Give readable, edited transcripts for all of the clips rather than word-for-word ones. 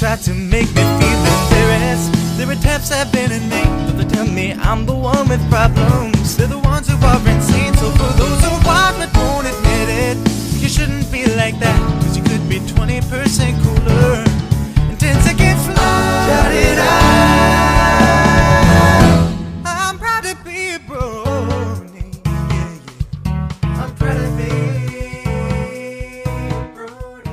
try to make me feel embarrassed. Their attempts have been in vain, but they tell me I'm the one with problems. They're the ones who are insane, so for those who want but won't admit it, you shouldn't feel like that, cause you could be 20% cooler and 10 seconds slower. Shout it out. I'm proud to be a brony. Yeah, yeah. I'm proud to be a brony.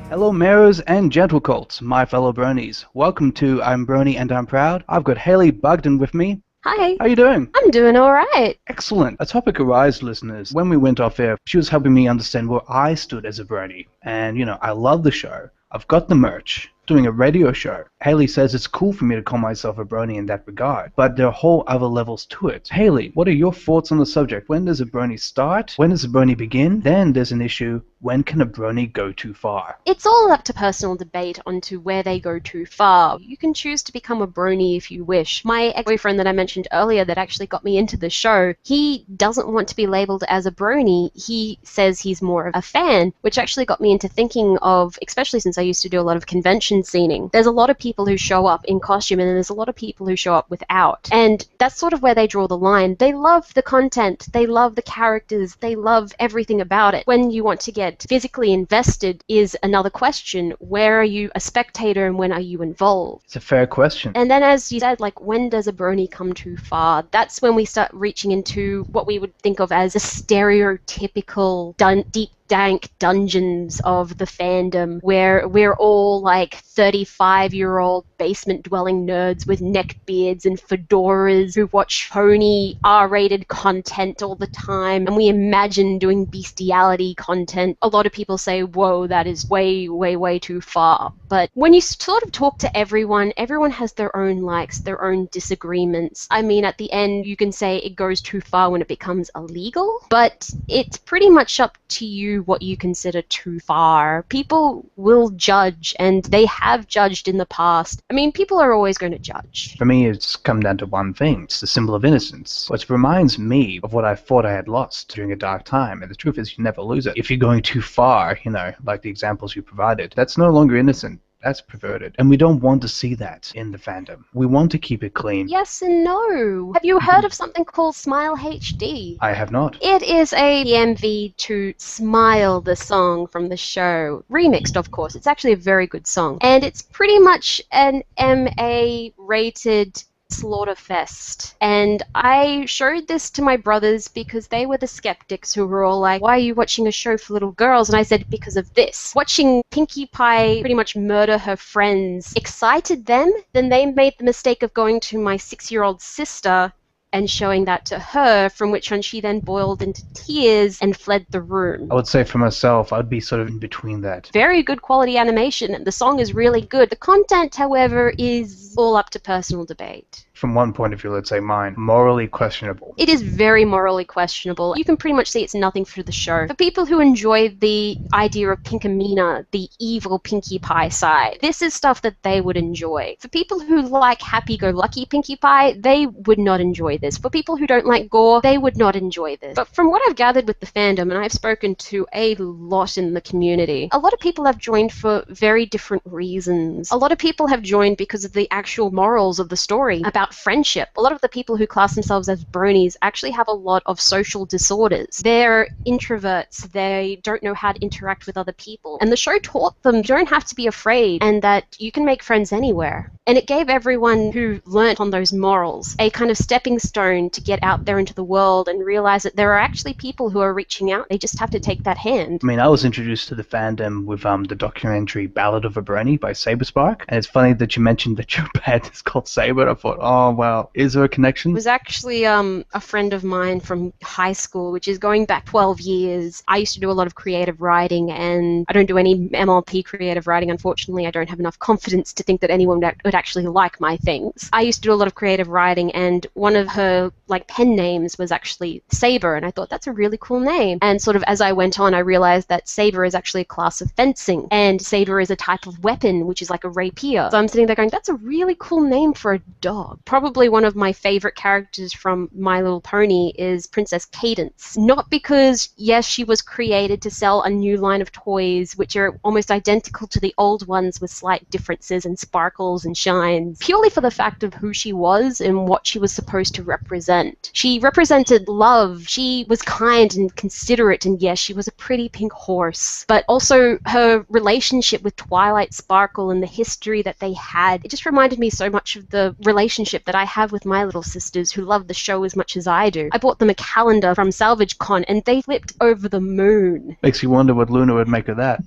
Hello mares and gentle colts, my fellow bronies. Welcome to I'm Brony and I'm Proud. I've got Hayley Bugden with me. Hi. How are you doing? I'm doing all right. Excellent. A topic arose, listeners. When we went off air, she was helping me understand where I stood as a brony. And, I love the show. I've got the merch. Doing a radio show. Hayley says it's cool for me to call myself a brony in that regard, but there are whole other levels to it. Hayley, what are your thoughts on the subject? When does a brony start? When does a brony begin? Then there's an issue, when can a brony go too far? It's all up to personal debate onto where they go too far. You can choose to become a brony if you wish. My ex-boyfriend that I mentioned earlier that actually got me into the show, he doesn't want to be labeled as a brony. He says he's more of a fan, which actually got me into thinking of, especially since I used to do a lot of convention scening, there's a lot of people who show up in costume and there's a lot of people who show up without. And that's sort of where they draw the line. They love the content, they love the characters, they love everything about it. When you want to get physically invested is another question. Where are you a spectator and when are you involved? It's a fair question. And then as you said, when does a brony come too far? That's when we start reaching into what we would think of as a stereotypical deep dank dungeons of the fandom where we're all 35-year-old basement-dwelling nerds with neckbeards and fedoras who watch pony R-rated content all the time, and we imagine doing bestiality content. A lot of people say, whoa, that is way, way, way too far. But when you sort of talk to everyone has their own likes, their own disagreements. I mean, at the end, you can say it goes too far when it becomes illegal, but it's pretty much up to you what you consider too far. People will judge, and they have judged in the past. I mean, people are always going to judge. For me, it's come down to one thing. It's the symbol of innocence. Which reminds me of what I thought I had lost during a dark time. And the truth is, you never lose it. If you're going too far, like the examples you provided, that's no longer innocent. That's perverted. And we don't want to see that in the fandom. We want to keep it clean. Yes and no. Have you heard of something called Smile HD? I have not. It is a MV to Smile, the song from the show. Remixed, of course. It's actually a very good song. And it's pretty much an MA-rated Slaughterfest. And I showed this to my brothers because they were the skeptics who were all like, why are you watching a show for little girls? And I said, because of this. Watching Pinkie Pie pretty much murder her friends excited them. Then they made the mistake of going to my 6-year-old sister and showing that to her, from which one she then boiled into tears and fled the room. I would say for myself, I'd be sort of in between that. Very good quality animation, and the song is really good. The content, however, is all up to personal debate. From one point of view, let's say mine, morally questionable. It is very morally questionable. You can pretty much see it's nothing for the show. For people who enjoy the idea of Pinkamena, the evil Pinkie Pie side, this is stuff that they would enjoy. For people who like happy-go-lucky Pinkie Pie, they would not enjoy this. For people who don't like gore, they would not enjoy this. But from what I've gathered with the fandom, and I've spoken to a lot in the community, a lot of people have joined for very different reasons. A lot of people have joined because of the actual morals of the story about friendship. A lot of the people who class themselves as bronies actually have a lot of social disorders. They're introverts. They don't know how to interact with other people. And the show taught them you don't have to be afraid and that you can make friends anywhere. And it gave everyone who learnt on those morals a kind of stepping stone to get out there into the world and realize that there are actually people who are reaching out. They just have to take that hand. I mean, I was introduced to the fandom with the documentary Ballad of a Brony by Saberspark. And it's funny that you mentioned that your band is called Saber. I thought, oh, well, is there a connection? It was actually a friend of mine from high school, which is going back 12 years. I used to do a lot of creative writing, and I don't do any MLP creative writing. Unfortunately, I don't have enough confidence to think that anyone would actually like my things. I used to do a lot of creative writing, and one of her pen names was actually Saber, and I thought that's a really cool name. And sort of as I went on, I realized that Saber is actually a class of fencing, and Saber is a type of weapon, which is like a rapier. So I'm sitting there going, that's a really cool name for a dog. Probably one of my favorite characters from My Little Pony is Princess Cadence. Not because, yes, she was created to sell a new line of toys which are almost identical to the old ones with slight differences and sparkles and shines, purely for the fact of who she was and what she was supposed to represent. She represented love. She was kind and considerate, and yes, she was a pretty pink horse. But also her relationship with Twilight Sparkle and the history that they had, it just reminded me so much of the relationship that I have with my little sisters who love the show as much as I do. I bought them a calendar from Salvage Con and they flipped over the moon. Makes you wonder what Luna would make of that.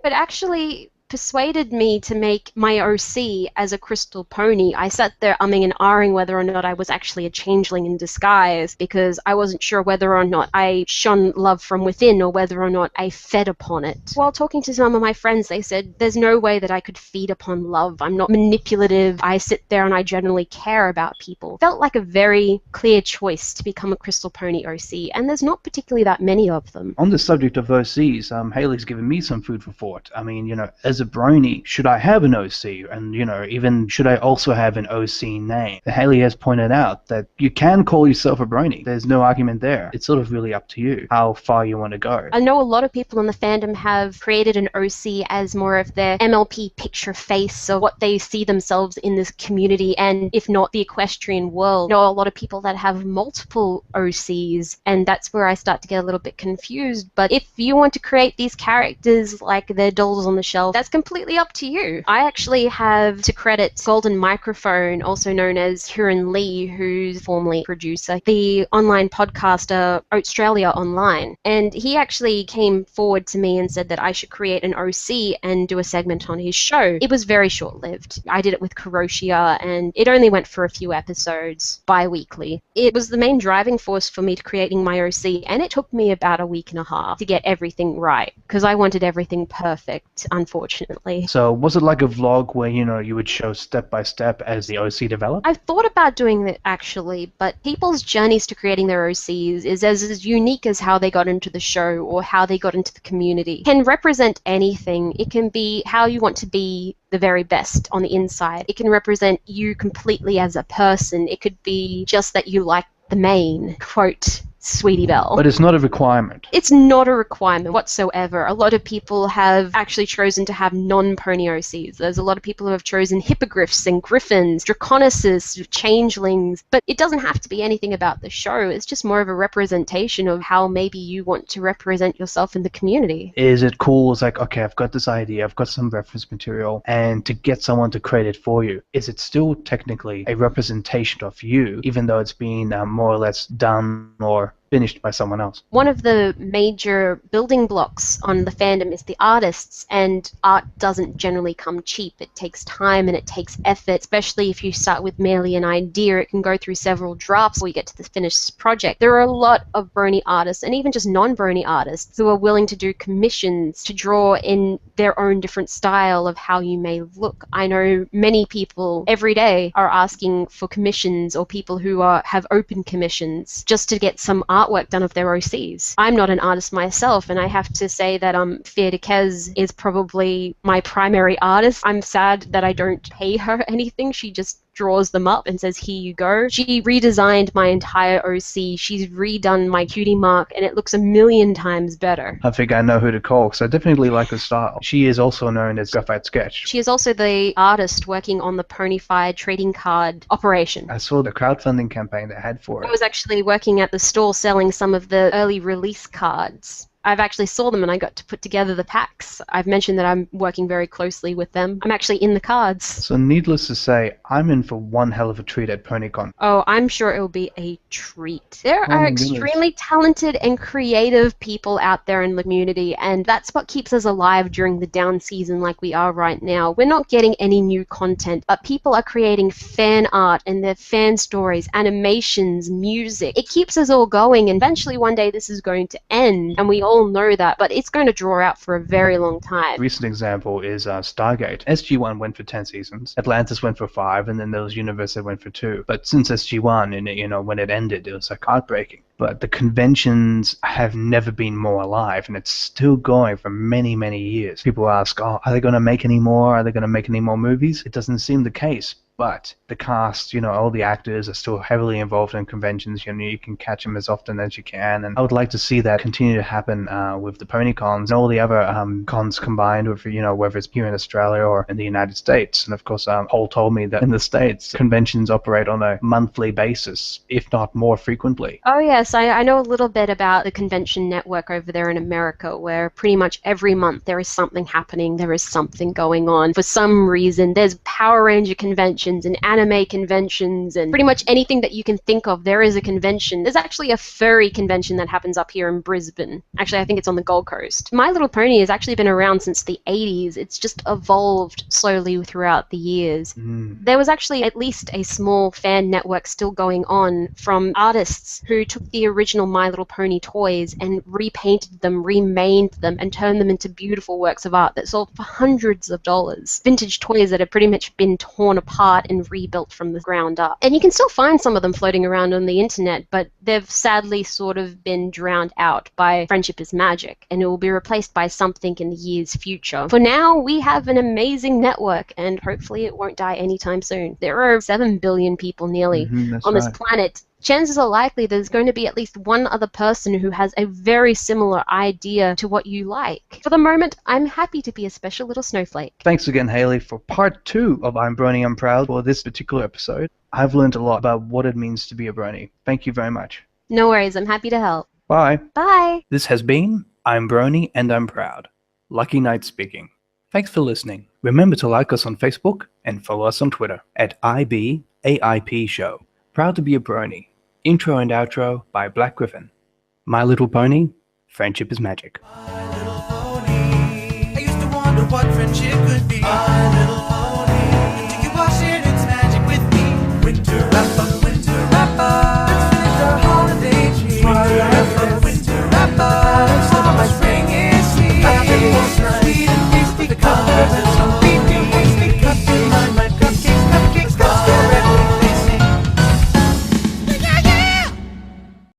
But actually persuaded me to make my OC as a crystal pony. I sat there umming and ahhing whether or not I was actually a changeling in disguise, because I wasn't sure whether or not I shone love from within or whether or not I fed upon it. While talking to some of my friends, they said there's no way that I could feed upon love. I'm not manipulative. I sit there and I generally care about people. Felt like a very clear choice to become a crystal pony OC, and there's not particularly that many of them. On the subject of OCs, Hayley's given me some food for thought. I mean, as a Brony, should I have an OC? And, even should I also have an OC name? Hayley has pointed out that you can call yourself a Brony. There's no argument there. It's sort of really up to you how far you want to go. I know a lot of people in the fandom have created an OC as more of their MLP picture face of what they see themselves in this community, and if not the equestrian world. I know a lot of people that have multiple OCs, and that's where I start to get a little bit confused. But if you want to create these characters like they're dolls on the shelf, that's completely up to you. I actually have to credit Golden Microphone, also known as Huron Lee, who's formerly producer, the online podcaster Australia Online. And he actually came forward to me and said that I should create an OC and do a segment on his show. It was very short-lived. I did it with Kuroshia, and it only went for a few episodes bi-weekly. It was the main driving force for me to creating my OC, and it took me about a week and a half to get everything right, because I wanted everything perfect, unfortunately. So was it like a vlog where, you would show step by step as the OC developed? I've thought about doing that actually, but people's journeys to creating their OCs is as unique as how they got into the show or how they got into the community. It can represent anything. It can be how you want to be the very best on the inside. It can represent you completely as a person. It could be just that you like the main, quote, Sweetie Belle. But it's not a requirement. It's not a requirement whatsoever. A lot of people have actually chosen to have non-pony OCs. There's a lot of people who have chosen hippogriffs and griffins, draconissus, changelings, but it doesn't have to be anything about the show. It's just more of a representation of how maybe you want to represent yourself in the community. Is it cool? It's like, okay, I've got this idea, I've got some reference material, and to get someone to create it for you, is it still technically a representation of you, even though it's been more or less done or finished by someone else? One of the major building blocks on the fandom is the artists, and art doesn't generally come cheap. It takes time and it takes effort, especially if you start with merely an idea. It can go through several drafts before you get to the finished project. There are a lot of Brony artists, and even just non-Brony artists, who are willing to do commissions to draw in their own different style of how you may look. I know many people every day are asking for commissions, or people who have open commissions just to get some artwork done of their OCs. I'm not an artist myself, and I have to say that Fia Duquez is probably my primary artist. I'm sad that I don't pay her anything. She just draws them up and says, here you go. She redesigned my entire OC. She's redone my cutie mark, and it looks 1,000,000 times better. I think I know who to call, because I definitely like her style. She is also known as Graphite Sketch. She is also the artist working on the Ponyfied trading card operation. I saw the crowdfunding campaign they had for it. I was actually working at the store selling some of the early release cards. I've actually saw them and I got to put together the packs. I've mentioned that I'm working very closely with them. I'm actually in the cards. So needless to say, I'm in for one hell of a treat at PonyCon. Oh, I'm sure it'll be a treat. There are extremely talented and creative people out there in the community, and that's what keeps us alive during the down season like we are right now. We're not getting any new content, but people are creating fan art and their fan stories, animations, music. It keeps us all going, and eventually one day this is going to end, and we all know that, but it's going to draw out for a very long time. A recent example is Stargate. SG-1 went for 10 seasons, Atlantis went for 5, and then there was Universe that went for 2. But since SG-1, and when it ended, it was like heartbreaking. But the conventions have never been more alive, and it's still going for many, many years. People ask, are they going to make any more? Are they going to make any more movies? It doesn't seem the case. but the cast, all the actors are still heavily involved in conventions. You can catch them as often as you can, and I would like to see that continue to happen with the pony cons and all the other cons combined, with whether it's here in Australia or in the United States. And of course, Paul told me that in the States, conventions operate on a monthly basis, if not more frequently. Oh yes, I know a little bit about the convention network over there in America, where pretty much every month there is something happening, there is something going on. For some reason, there's Power Ranger conventions and anime conventions and pretty much anything that you can think of, there is a convention. There's actually a furry convention that happens up here in Brisbane. Actually, I think it's on the Gold Coast. My Little Pony has actually been around since the 80s. It's just evolved slowly throughout the years. There was actually at least a small fan network still going on from artists who took the original My Little Pony toys and repainted them, remade them, and turned them into beautiful works of art that sold for hundreds of dollars. Vintage toys that have pretty much been torn apart and rebuilt from the ground up. And you can still find some of them floating around on the internet, but they've sadly sort of been drowned out by Friendship is Magic, and it will be replaced by something in the year's future. For now, we have an amazing network, and hopefully it won't die anytime soon. There are 7 billion people nearly on this planet. Chances are likely there's going to be at least one other person who has a very similar idea to what you like. For the moment, I'm happy to be a special little snowflake. Thanks again, Hayley, for part 2 of I'm Brony, I'm Proud for this particular episode. I've learned a lot about what it means to be a Brony. Thank you very much. No worries, I'm happy to help. Bye. Bye. This has been I'm Brony and I'm Proud. Lucky Knight speaking. Thanks for listening. Remember to like us on Facebook and follow us on Twitter at IBAIPshow. Proud to be a Brony. Intro and outro by Black Griffin. My Little Pony, Friendship is Magic. My little pony. I used to wonder what friendship could be. My little pony.